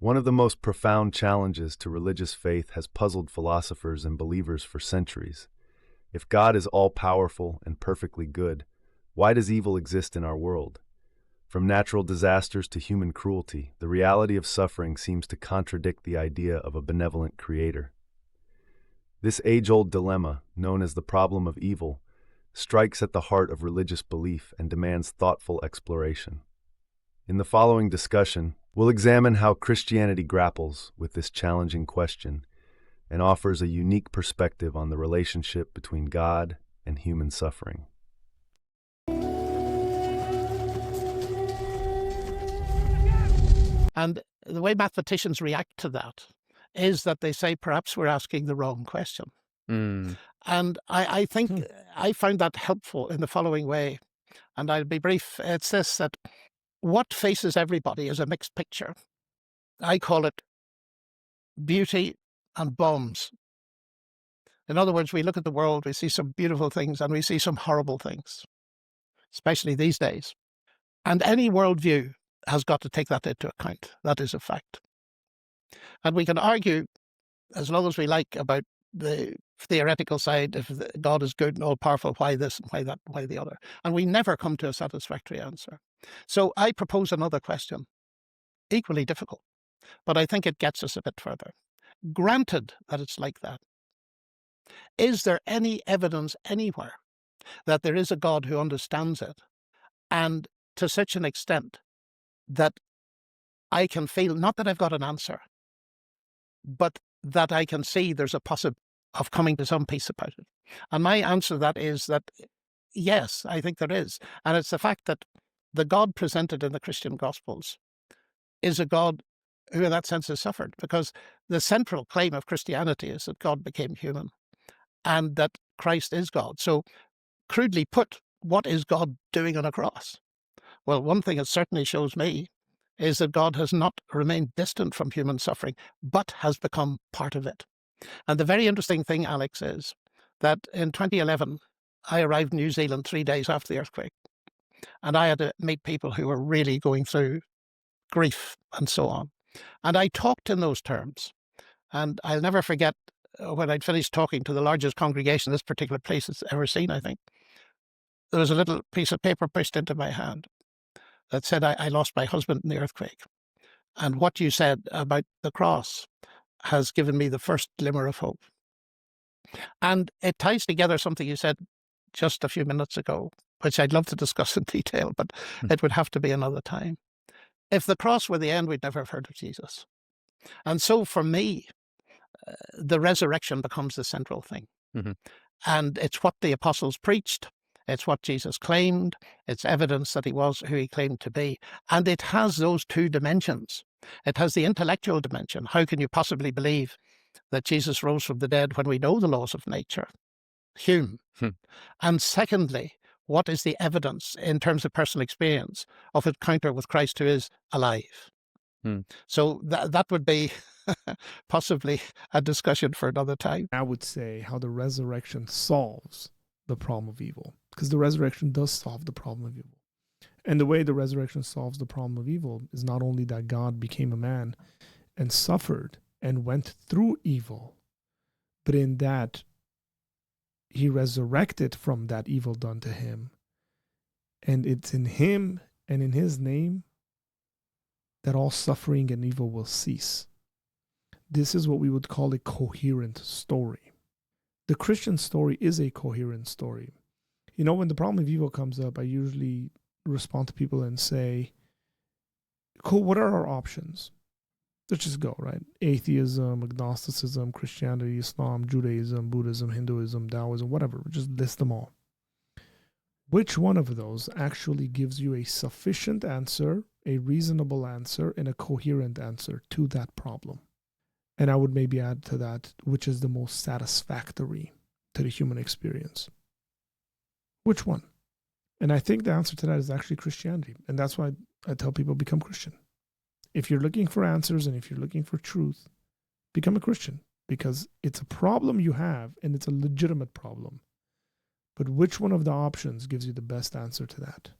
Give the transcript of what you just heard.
One of the most profound challenges to religious faith has puzzled philosophers and believers for centuries. If God is all-powerful and perfectly good, why does evil exist in our world? From natural disasters to human cruelty, the reality of suffering seems to contradict the idea of a benevolent creator. This age-old dilemma, known as the problem of evil, strikes at the heart of religious belief and demands thoughtful exploration. In the following discussion, we'll examine how Christianity grapples with this challenging question and offers a unique perspective on the relationship between God and human suffering. And the way mathematicians react to that is that they say perhaps we're asking the wrong question. And I think I found that helpful in the following way, and I'll be brief. It's this, that what faces everybody is a mixed picture. I call it beauty and bombs. In other words, we look at the world, we see some beautiful things and we see some horrible things, especially these days. And any worldview has got to take that into account. That is a fact. And we can argue as long as we like about the theoretical side, if God is good and all-powerful, why this and why that, why the other. And we never come to a satisfactory answer. So I propose another question, equally difficult, but I think it gets us a bit further. Granted that it's like that, is there any evidence anywhere that there is a God who understands it, and to such an extent that I can feel, not that I've got an answer, but that I can see there's a possibility of coming to some peace about it? And my answer to that is that yes, I think there is. And it's the fact that the God presented in the Christian Gospels is a God who in that sense has suffered, because the central claim of Christianity is that God became human and that Christ is God. So crudely put, what is God doing on a cross? Well, one thing it certainly shows me is that God has not remained distant from human suffering, but has become part of it. And the very interesting thing, Alex, is that in 2011, I arrived in New Zealand 3 days after the earthquake, and I had to meet people who were really going through grief and so on. And I talked in those terms. And I'll never forget when I'd finished talking to the largest congregation this particular place has ever seen, I think, there was a little piece of paper pushed into my hand that said, I lost my husband in the earthquake. And what you said about the cross has given me the first glimmer of hope. And it ties together something you said just a few minutes ago, which I'd love to discuss in detail, but it would have to be another time. If the cross were the end, we'd never have heard of Jesus. And so for me, the resurrection becomes the central thing. And it's what the apostles preached. It's what Jesus claimed. It's evidence that he was who he claimed to be. And it has those two dimensions. It has the intellectual dimension. How can you possibly believe that Jesus rose from the dead when we know the laws of nature? Hume. And secondly, what is the evidence in terms of personal experience of encounter with Christ who is alive? So that would be possibly a discussion for another time. I would say how the resurrection solves the problem of evil, because the resurrection does solve the problem of evil. And the way the resurrection solves the problem of evil is not only that God became a man and suffered and went through evil, but in that he resurrected from that evil done to him. And it's in him and in his name that all suffering and evil will cease. This is what we would call a coherent story. The Christian story is a coherent story. You know, when the problem of evil comes up, I usually respond to people and say, cool, what are our options? Let's just go, right? Atheism, agnosticism, Christianity, Islam, Judaism, Buddhism, Hinduism, Taoism, whatever. Just list them all. Which one of those actually gives you a sufficient answer, a reasonable answer, and a coherent answer to that problem? And I would maybe add to that, which is the most satisfactory to the human experience? Which one? And I think the answer to that is actually Christianity. And that's why I tell people become Christian. If you're looking for answers and if you're looking for truth, become a Christian, because it's a problem you have and it's a legitimate problem. But which one of the options gives you the best answer to that?